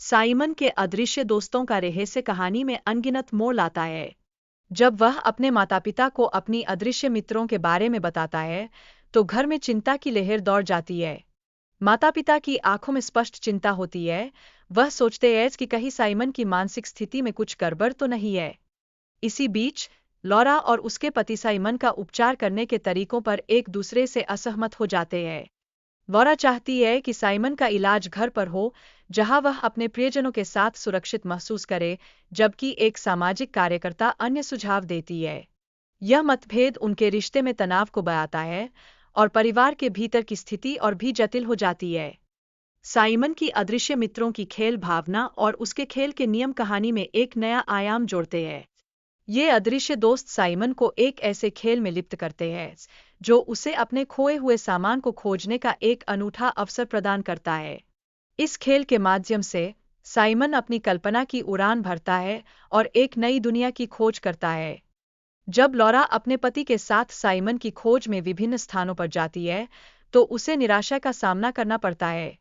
Simon के अदृश्य दोस्तों का रहस्य कहानी में अनगिनत मोड़ लाता है। जब वह अपने माता-पिता को अपनी अदृश्य मित्रों के बारे में बताता है, तो घर में चिंता की लहर दौड़ जाती है। माता-पिता की आंखों में स्पष्ट चिंता होती है। वह सोचते हैं कि कहीं साइमन की मानसिक स्थिति में कुछ गड़बड़ तो नहीं है। इसी बीच लॉरा और उसके पति साइमन का उपचार करने के तरीकों पर एक दूसरे से असहमत हो जाते हैं। लॉरा चाहती है कि साइमन का इलाज घर पर हो, जहां वह अपने प्रियजनों के साथ सुरक्षित महसूस करे, जबकि एक सामाजिक कार्यकर्ता अन्य सुझाव देती है। यह मतभेद उनके रिश्ते में तनाव को बढ़ाता है और परिवार के भीतर की स्थिति और भी जटिल हो जाती है। साइमन की अदृश्य मित्रों की खेल भावना और उसके खेल के नियम कहानी में एक नया आयाम जोड़ते हैं। ये अदृश्य दोस्त साइमन को एक ऐसे खेल में लिप्त करते हैं जो उसे अपने खोए हुए सामान को खोजने का एक अनूठा अवसर प्रदान करता है। इस खेल के माध्यम से साइमन अपनी कल्पना की उड़ान भरता है और एक नई दुनिया की खोज करता है। जब लॉरा अपने पति के साथ साइमन की खोज में विभिन्न स्थानों पर जाती है, तो उसे निराशा का सामना करना पड़ता है।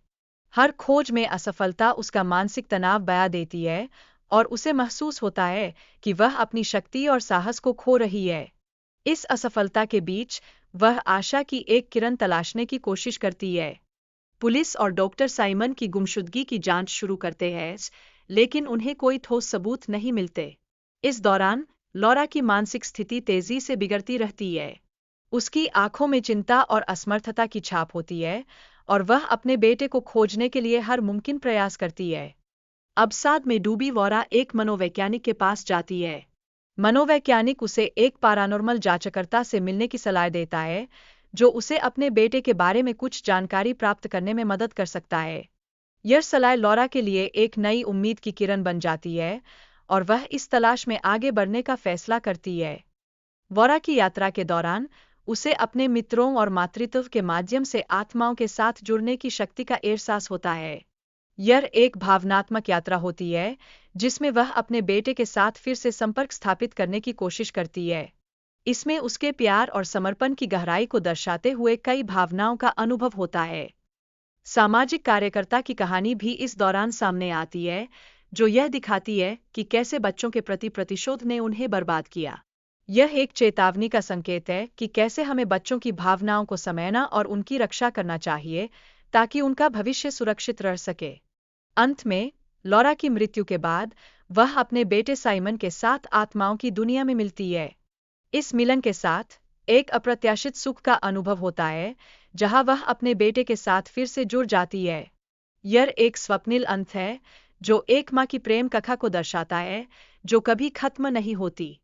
हर खोज में असफलता उसका मानसिक तनाव बढ़ा देती है और उसे महसूस होता है कि वह अपनी शक्ति और साहस को खो रही है। इस असफलता के बीच वह आशा की एक किरण तलाशने की कोशिश करती है। पुलिस और डॉक्टर साइमन की गुमशुदगी की जांच शुरू करते हैं, लेकिन उन्हें कोई ठोस सबूत नहीं मिलते। इस दौरान लॉरा की मानसिक स्थिति तेजी से बिगड़ती रहती है। उसकी आंखों में चिंता और असमर्थता की छाप होती है और वह अपने बेटे को खोजने के लिए हर मुमकिन प्रयास करती है। अवसाद में डूबी लॉरा एक मनोवैज्ञानिक के पास जाती है। मनोवैज्ञानिक उसे एक पैरानॉर्मल जांचकर्ता से मिलने की सलाह देता है, जो उसे अपने बेटे के बारे में कुछ जानकारी प्राप्त करने में मदद कर सकता है। यह सलाह लॉरा के लिए एक नई उम्मीद की किरण बन जाती है और वह इस तलाश में आगे बढ़ने का फैसला करती है। लॉरा की यात्रा के दौरान उसे अपने मित्रों और मातृत्व के माध्यम से आत्माओं के साथ जुड़ने की शक्ति का एहसास होता है। यह एक भावनात्मक यात्रा होती है जिसमें वह अपने बेटे के साथ फिर से संपर्क स्थापित करने की कोशिश करती है। इसमें उसके प्यार और समर्पण की गहराई को दर्शाते हुए कई भावनाओं का अनुभव होता है। सामाजिक कार्यकर्ता की कहानी भी इस दौरान सामने आती है, जो यह दिखाती है कि कैसे बच्चों के प्रति प्रतिशोध ने उन्हें बर्बाद किया। यह एक चेतावनी का संकेत है कि कैसे हमें बच्चों की भावनाओं को समझना और उनकी रक्षा करना चाहिए, ताकि उनका भविष्य सुरक्षित रह सके। अंत में लॉरा की मृत्यु के बाद वह अपने बेटे साइमन के साथ आत्माओं की दुनिया में मिलती है। इस मिलन के साथ एक अप्रत्याशित सुख का अनुभव होता है, जहां वह अपने बेटे के साथ फिर से जुड़ जाती है। यह एक स्वप्निल अंत है, जो एक माँ की प्रेम कथा को दर्शाता है, जो कभी खत्म नहीं होती।